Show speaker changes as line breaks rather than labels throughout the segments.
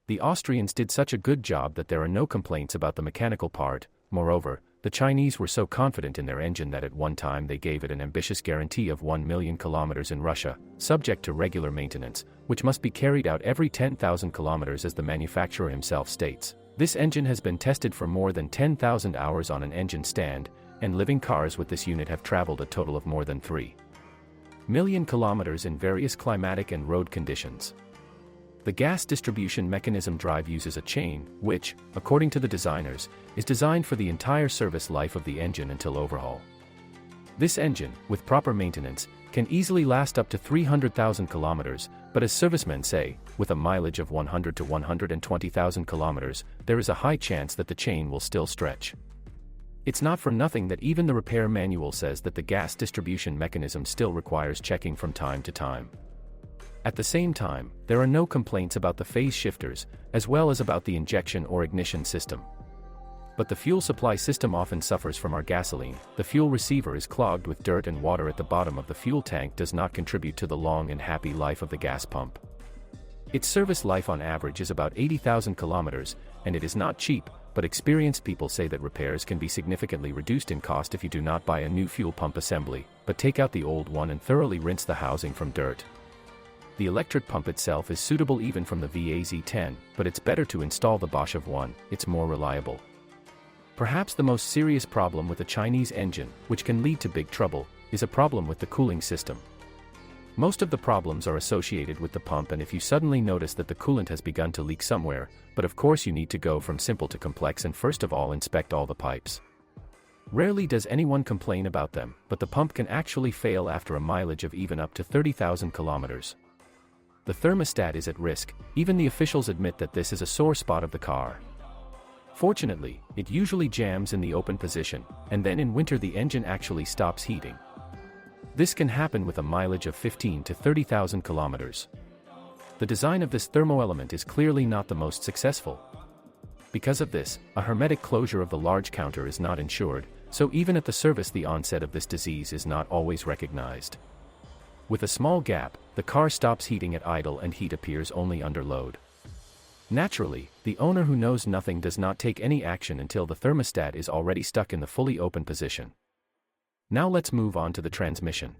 The Austrians did such a good job that there are no complaints about the mechanical part. Moreover, the Chinese were so confident in their engine that at one time they gave it an ambitious guarantee of 1 million kilometers in Russia, subject to regular maintenance, which must be carried out every 10,000 kilometers as the manufacturer himself states. This engine has been tested for more than 10,000 hours on an engine stand, and living cars with this unit have traveled a total of more than 3 million kilometers in various climatic and road conditions. The gas distribution mechanism drive uses a chain, which, according to the designers, is designed for the entire service life of the engine until overhaul. This engine, with proper maintenance, can easily last up to 300,000 kilometers, but as servicemen say, with a mileage of 100 to 120,000 kilometers, there is a high chance that the chain will still stretch. It's not for nothing that even the repair manual says that the gas distribution mechanism still requires checking from time to time. At the same time, there are no complaints about the phase shifters, as well as about the injection or ignition system. But the fuel supply system often suffers from our gasoline. The fuel receiver is clogged with dirt, and water at the bottom of the fuel tank does not contribute to the long and happy life of the gas pump. Its service life on average is about 80,000 kilometers, and it is not cheap, but experienced people say that repairs can be significantly reduced in cost if you do not buy a new fuel pump assembly, but take out the old one and thoroughly rinse the housing from dirt. The electric pump itself is suitable even from the VAZ-10, but it's better to install the Bosch of 1, it's more reliable. Perhaps the most serious problem with a Chinese engine, which can lead to big trouble, is a problem with the cooling system. Most of the problems are associated with the pump, and if you suddenly notice that the coolant has begun to leak somewhere, but of course you need to go from simple to complex and first of all inspect all the pipes. Rarely does anyone complain about them, but the pump can actually fail after a mileage of even up to 30,000 kilometers. The thermostat is at risk. Even the officials admit that this is a sore spot of the car. Fortunately, it usually jams in the open position, and then in winter the engine actually stops heating. This can happen with a mileage of 15 to 30,000 kilometers. The design of this thermoelement is clearly not the most successful. Because of this, a hermetic closure of the large counter is not ensured, so even at the service the onset of this disease is not always recognized. With a small gap, the car stops heating at idle and heat appears only under load. Naturally, the owner who knows nothing does not take any action until the thermostat is already stuck in the fully open position. Now let's move on to the transmission.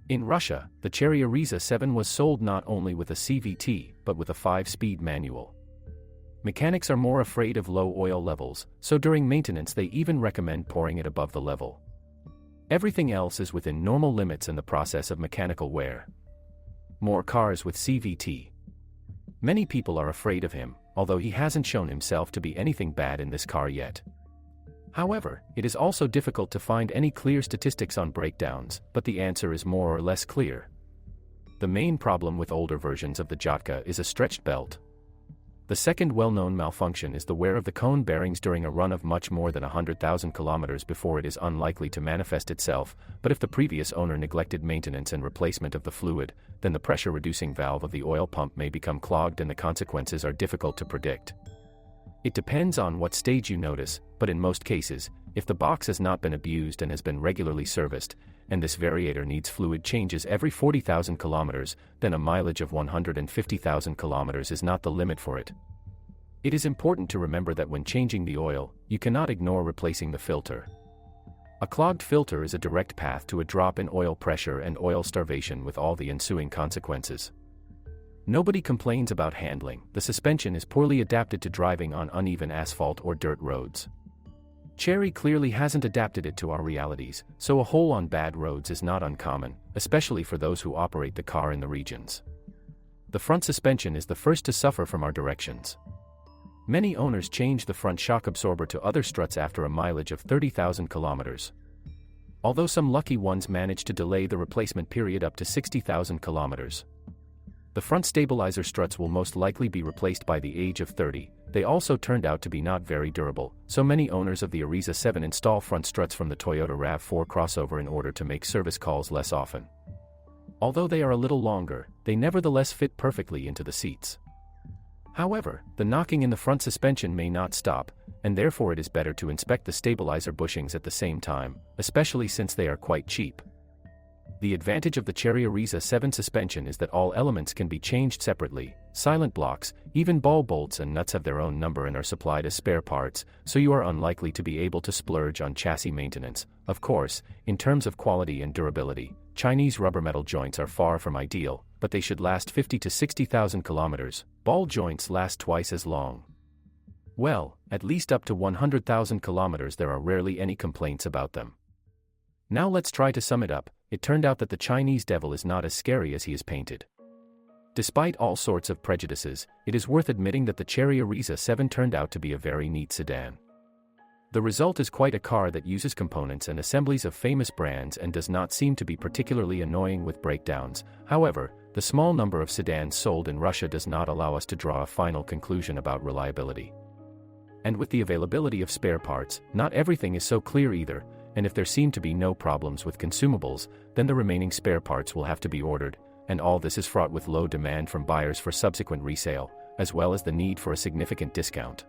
In Russia, the Chery Arrizo 7 was sold not only with a CVT, but with a 5-speed manual. Mechanics are more afraid of low oil levels, so during maintenance they even recommend pouring it above the level. Everything else is within normal limits in the process of mechanical wear. More cars with CVT. Many people are afraid of him, although he hasn't shown himself to be anything bad in this car yet. However, it is also difficult to find any clear statistics on breakdowns, but the answer is more or less clear. The main problem with older versions of the Jotka is a stretched belt. The second well-known malfunction is the wear of the cone bearings during a run of much more than 100,000 kilometers before it is unlikely to manifest itself, but if the previous owner neglected maintenance and replacement of the fluid, then the pressure-reducing valve of the oil pump may become clogged and the consequences are difficult to predict. It depends on what stage you notice, but in most cases, if the box has not been abused and has been regularly serviced, and this variator needs fluid changes every 40,000 kilometers, then a mileage of 150,000 kilometers is not the limit for it. It is important to remember that when changing the oil, you cannot ignore replacing the filter. A clogged filter is a direct path to a drop in oil pressure and oil starvation with all the ensuing consequences. Nobody complains about handling. The suspension is poorly adapted to driving on uneven asphalt or dirt roads. Chery clearly hasn't adapted it to our realities, so a hole on bad roads is not uncommon, especially for those who operate the car in the regions. The front suspension is the first to suffer from our directions. Many owners change the front shock absorber to other struts after a mileage of 30,000 kilometers. Although some lucky ones manage to delay the replacement period up to 60,000 kilometers. The front stabilizer struts will most likely be replaced by the age of 30. They also turned out to be not very durable, so many owners of the Arrizo 7 install front struts from the Toyota RAV4 crossover in order to make service calls less often. Although they are a little longer, they nevertheless fit perfectly into the seats. However, the knocking in the front suspension may not stop, and therefore it is better to inspect the stabilizer bushings at the same time, especially since they are quite cheap. The advantage of the Chery Arrizo 7 suspension is that all elements can be changed separately. Silent blocks, even ball bolts and nuts have their own number and are supplied as spare parts, so you are unlikely to be able to splurge on chassis maintenance. Of course, in terms of quality and durability, Chinese rubber metal joints are far from ideal, but they should last 50 to 60,000 kilometers. Ball joints last twice as long. Well, at least up to 100,000 kilometers. There are rarely any complaints about them. Now let's try to sum it up. It turned out that the Chinese devil is not as scary as he is painted. Despite all sorts of prejudices, it is worth admitting that the Chery Arrizo 7 turned out to be a very neat sedan. The result is quite a car that uses components and assemblies of famous brands and does not seem to be particularly annoying with breakdowns. However, the small number of sedans sold in Russia does not allow us to draw a final conclusion about reliability. And with the availability of spare parts, not everything is so clear either, and if there seem to be no problems with consumables, then the remaining spare parts will have to be ordered, and all this is fraught with low demand from buyers for subsequent resale, as well as the need for a significant discount.